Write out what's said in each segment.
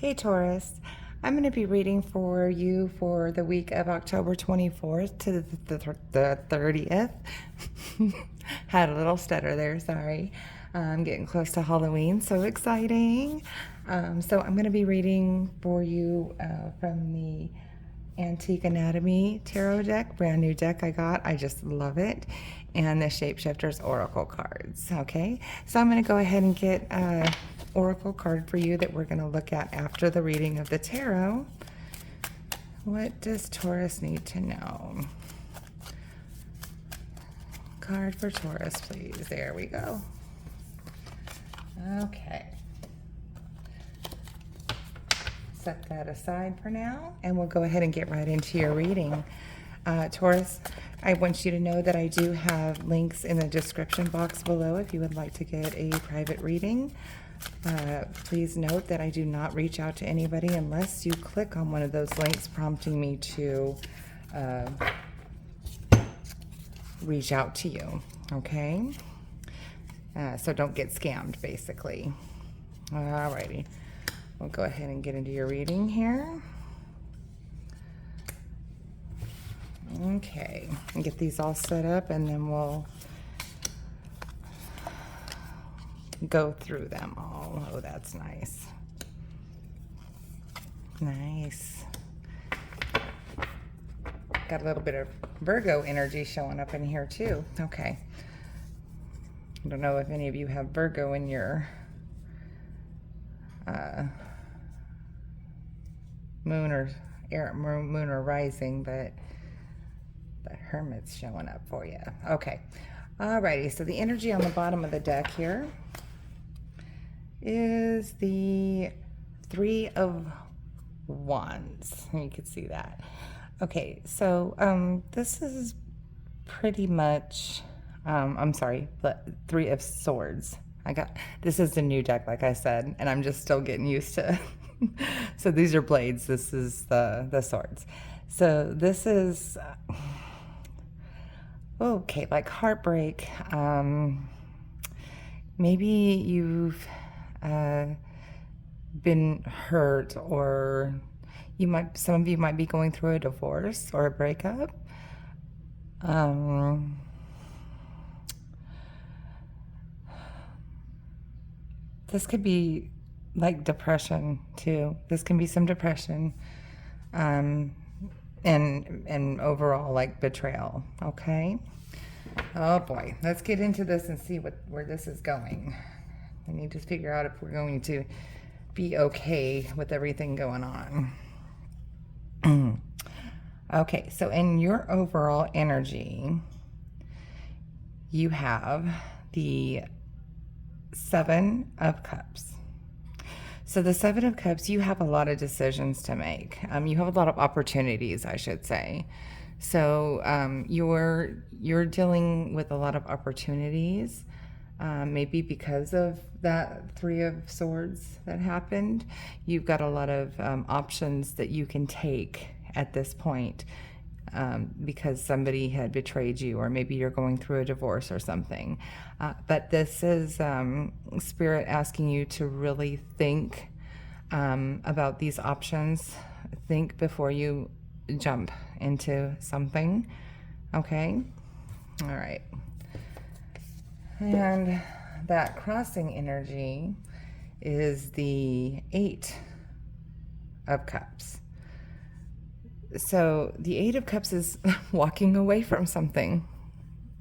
Hey Taurus, I'm going to be reading for you for the week of October 24th to the 30th. Had a little stutter there, sorry. I'm getting close to Halloween, so exciting. So I'm going to be reading for you from the Antique Anatomy Tarot deck, brand new deck I got. I just love it. And the Shapeshifters Oracle cards. Okay, so I'm going to go ahead and get Oracle card for you that we're going to look at after the reading of the tarot. What does Taurus need to know? Card for Taurus, please. There we go. Okay. Set that aside for now, and we'll go ahead and get right into your reading. Taurus, I want you to know that I do have links in the description box below if you would like to get a private reading. Please note that I do not reach out to anybody unless you click on one of those links prompting me to reach out to you, okay? So don't get scammed, basically. Alrighty. We'll go ahead and get into your reading here. Okay, and get these all set up, and then we'll go through them all. Oh, that's nice. Nice. Got a little bit of Virgo energy showing up in here too. Okay. I don't know if any of you have Virgo in your moon or rising, but the Hermit's showing up for you. Okay. Alrighty, so the energy on the bottom of the deck here is the Three of Wands. You can see that. Okay, so this is pretty much, I'm sorry, but Three of Swords. This is the new deck, like I said, and I'm just still getting used to. So these are blades. This is the swords. So this is okay, like heartbreak. Maybe you've been hurt, or some of you might be going through a divorce or a breakup. This could be like depression too. This can be some depression, and overall like betrayal. Okay. Oh boy, let's get into this and see where this is going. We need to figure out if we're going to be okay with everything going on. Okay, so in your overall energy, you have the Seven of Cups. So the Seven of Cups, you have a lot of decisions to make. You have a lot of opportunities, I should say. So you're dealing with a lot of opportunities, maybe because of that Three of Swords that happened. You've got a lot of options that you can take at this point, because somebody had betrayed you, or maybe you're going through a divorce or something. But this is Spirit asking you to really think about these options. Think before you jump into something. Okay? All right. And that crossing energy is the Eight of Cups. So the Eight of Cups is walking away from something,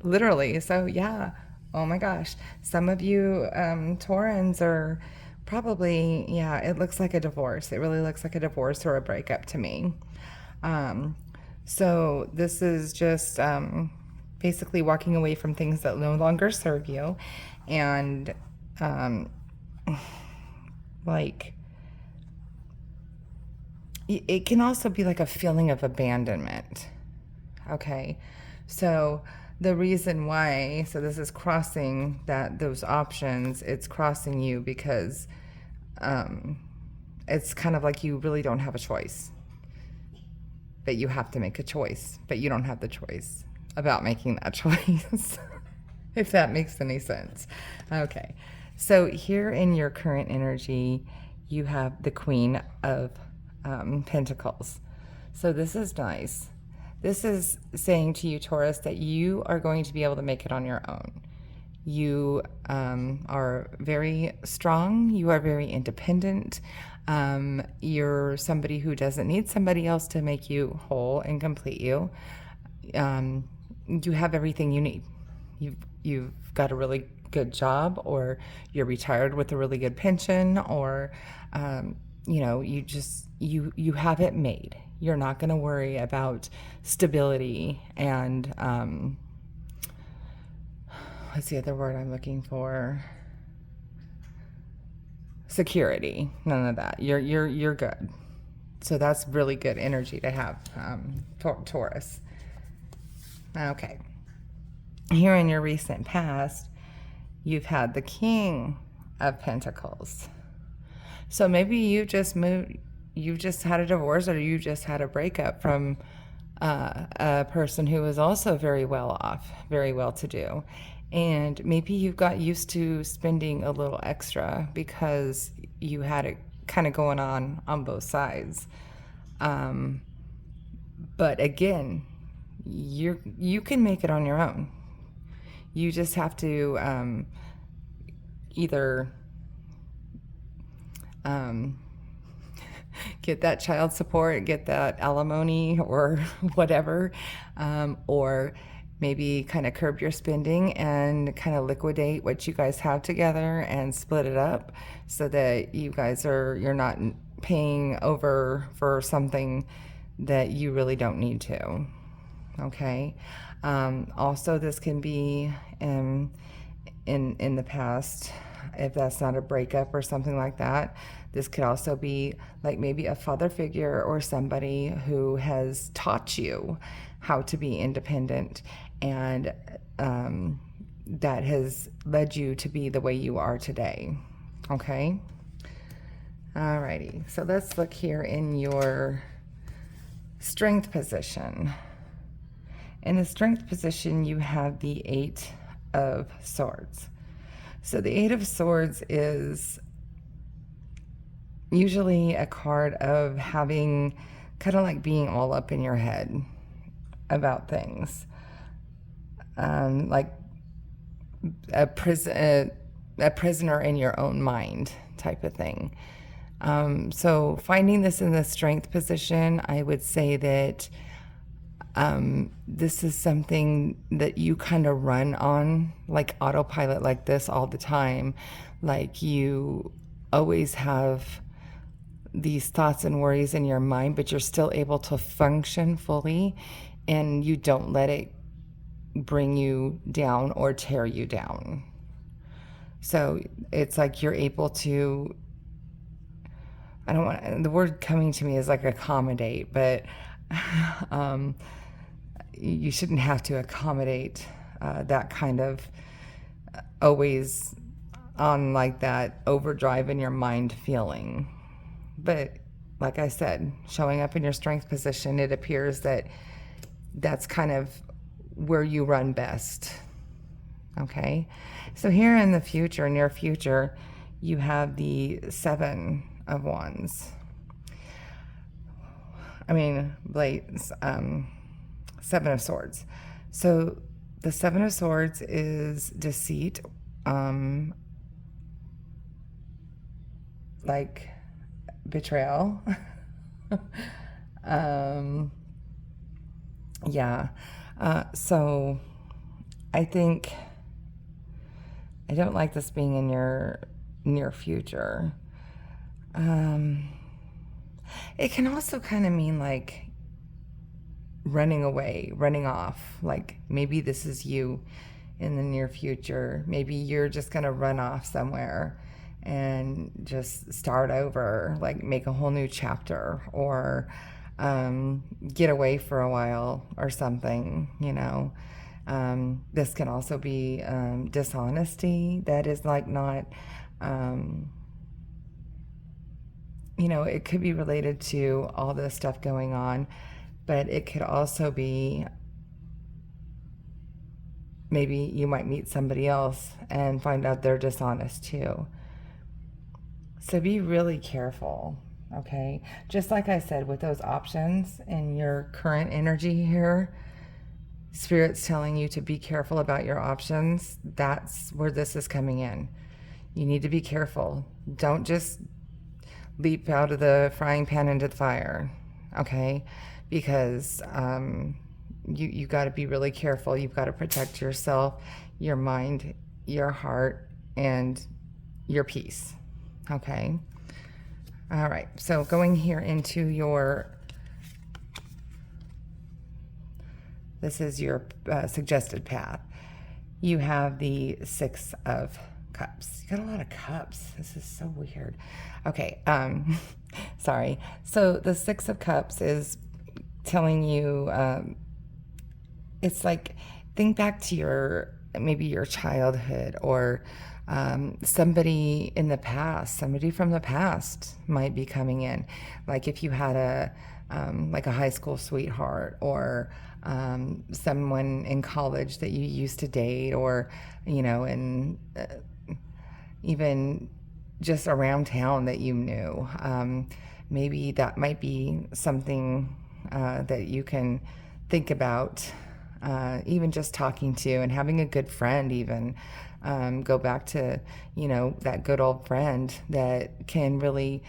literally. So yeah, oh my gosh. Some of you Taurans are probably, yeah, it looks like a divorce. It really looks like a divorce or a breakup to me. So this is just basically walking away from things that no longer serve you. And like, it can also be like a feeling of abandonment. Okay, so the reason why, so this is crossing those options, it's crossing you because it's kind of like you really don't have a choice, but you have to make a choice, but you don't have the choice about making that choice. If that makes any sense. Okay, so here in your current energy, you have the Queen of Pentacles. So this is nice. This is saying to you, Taurus, that you are going to be able to make it on your own. You are very strong. You are very independent. You're somebody who doesn't need somebody else to make you whole and complete you. You have everything you need. You've got a really good job, or you're retired with a really good pension, or you have it made. You're not going to worry about stability and what's the other word I'm looking for? Security. None of that. You're good. So that's really good energy to have, Taurus. Okay. Here in your recent past, you've had the King of Pentacles. So maybe you just had a divorce, or you just had a breakup from a person who was also very well off, very well to do. And maybe you got used to spending a little extra because you had it kind of going on both sides. But again, you can make it on your own. You just have to either get that child support, get that alimony or whatever, or maybe kind of curb your spending and kind of liquidate what you guys have together and split it up so that you're not paying over for something that you really don't need to. Okay. Also, this can be in the past, if that's not a breakup or something like that. This could also be like maybe a father figure or somebody who has taught you how to be independent, and that has led you to be the way you are today. Okay. Alrighty. So let's look here in your strength position. In the strength position, you have the Eight of Swords. So the Eight of Swords is usually a card of having kind of like being all up in your head about things, like a prisoner in your own mind type of thing. So finding this in the strength position, I would say that this is something that you kind of run on like autopilot like this all the time. Like you always have these thoughts and worries in your mind, but you're still able to function fully, and you don't let it bring you down or tear you down. So it's like you're able to, I don't want, the word coming to me is like accommodate, but you shouldn't have to accommodate that kind of always on like that overdrive in your mind feeling. But like I said, showing up in your strength position, it appears that that's kind of where you run best. Okay. So here in the future, near future, you have the Seven of Wands. I mean, Blades, Seven of Swords. So the Seven of Swords is deceit, like betrayal. Yeah. So I think I don't like this being in your near future. It can also kind of mean like running away, running off. Like maybe this is you in the near future. Maybe you're just going to run off somewhere and just start over, like make a whole new chapter, or get away for a while or something, you know. This can also be dishonesty that is like not, you know, it could be related to all this stuff going on, but it could also be maybe you might meet somebody else and find out they're dishonest too. So be really careful, okay? Just like I said, with those options and your current energy here, Spirit's telling you to be careful about your options. That's where this is coming in. You need to be careful. Don't just leap out of the frying pan into the fire, okay? Because you got to be really careful. You've got to protect yourself, your mind, your heart, and your peace, okay? All right, so going here into your, this is your suggested path. You have the Six of Cups. You got a lot of cups. This is so weird. Okay, sorry. So the Six of Cups is telling you, it's like, think back to maybe your childhood, or somebody in the past, somebody from the past might be coming in. Like if you had like a high school sweetheart, or someone in college that you used to date, or, and even just around town that you knew. Maybe that might be something that you can think about, even just talking to and having a good friend, even go back to, that good old friend that can really,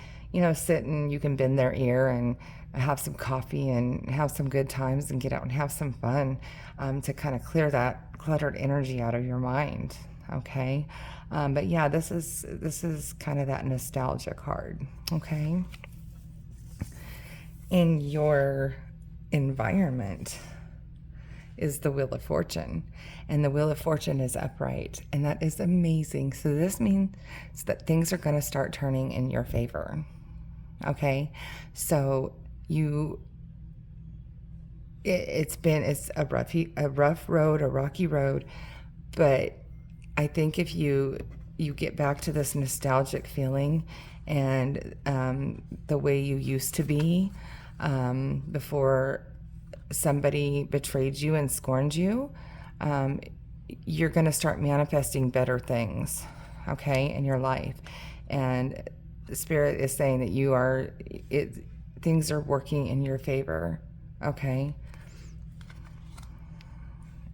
sit and you can bend their ear and have some coffee and have some good times and get out and have some fun, to kind of clear that cluttered energy out of your mind. Okay. But yeah, this is kind of that nostalgia card. Okay. In your environment is the Wheel of Fortune, and the Wheel of Fortune is upright, and that is amazing. So this means that things are going to start turning in your favor. Okay. So it's a rough road, a rocky road, but I think if you get back to this nostalgic feeling and the way you used to be before somebody betrayed you and scorned you, you're going to start manifesting better things, okay, in your life. And the Spirit is saying that things are working in your favor, okay?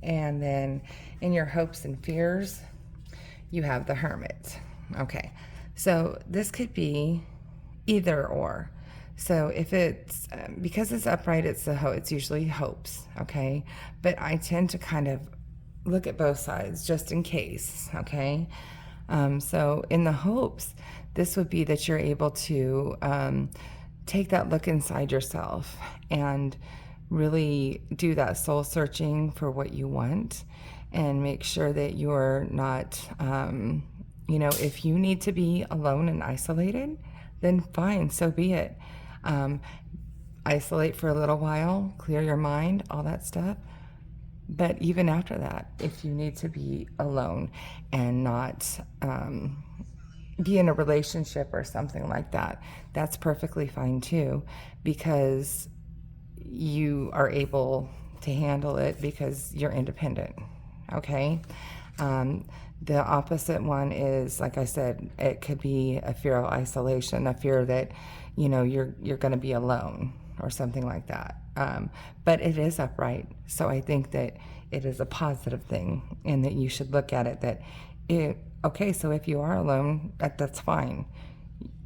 And then in your hopes and fears, you have the Hermit. Okay, so this could be either or. So if it's, because it's upright, it's usually hopes, okay? But I tend to kind of look at both sides just in case, okay? So in the hopes, this would be that you're able to take that look inside yourself and really do that soul searching for what you want, and make sure that you're not, if you need to be alone and isolated, then fine, so be it. Isolate for a little while, clear your mind, all that stuff. But even after that, if you need to be alone and not be in a relationship or something like that, that's perfectly fine too, because you are able to handle it because you're independent. Okay. The opposite one is, like I said, it could be a fear of isolation, a fear that, you're going to be alone or something like that. But it is upright. So I think that it is a positive thing, and that you should look at it that okay, so if you are alone, that's fine.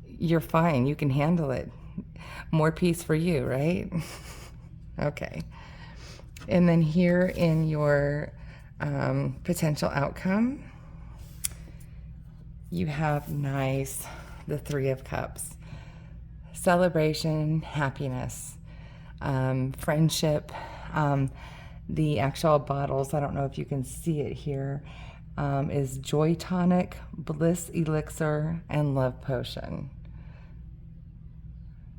You're fine. You can handle it. More peace for you, right? Okay. And then here in your potential outcome, you have the Three of Cups. Celebration, happiness, friendship. The actual bottles, I don't know if you can see it here, is Joy Tonic, Bliss Elixir, and Love Potion.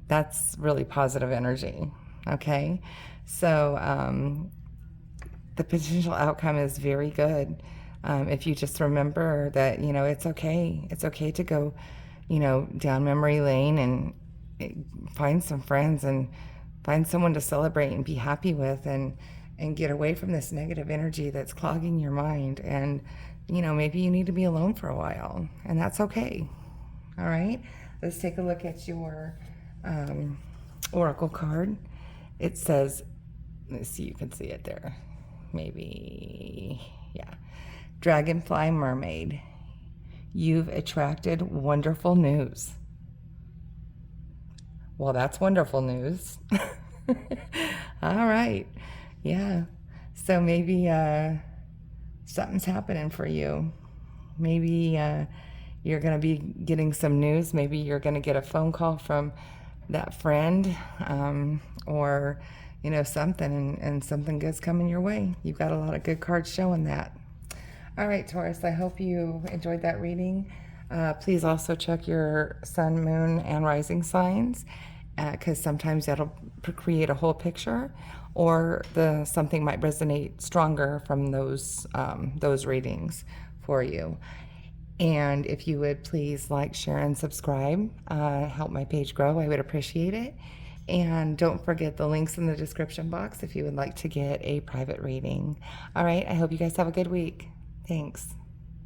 That's really positive energy, okay? So the potential outcome is very good. If you just remember that, it's okay. It's okay to go, down memory lane and find some friends and find someone to celebrate and be happy with, and get away from this negative energy that's clogging your mind. And, maybe you need to be alone for a while, and that's okay. All right, let's take a look at your oracle card. It says, let's see, you can see it there. Maybe, yeah. Dragonfly Mermaid. You've attracted wonderful news. Well, that's wonderful news. All right. Yeah. So maybe something's happening for you. Maybe you're going to be getting some news. Maybe you're going to get a phone call from that friend, or, you know, something, and something good's coming your way. You've got a lot of good cards showing that. All right, Taurus, I hope you enjoyed that reading. Please also check your sun, moon, and rising signs, because sometimes that'll create a whole picture, or something might resonate stronger from those readings for you. And if you would please like, share, and subscribe, help my page grow, I would appreciate it. And don't forget the links in the description box if you would like to get a private reading. All right, I hope you guys have a good week. Thanks.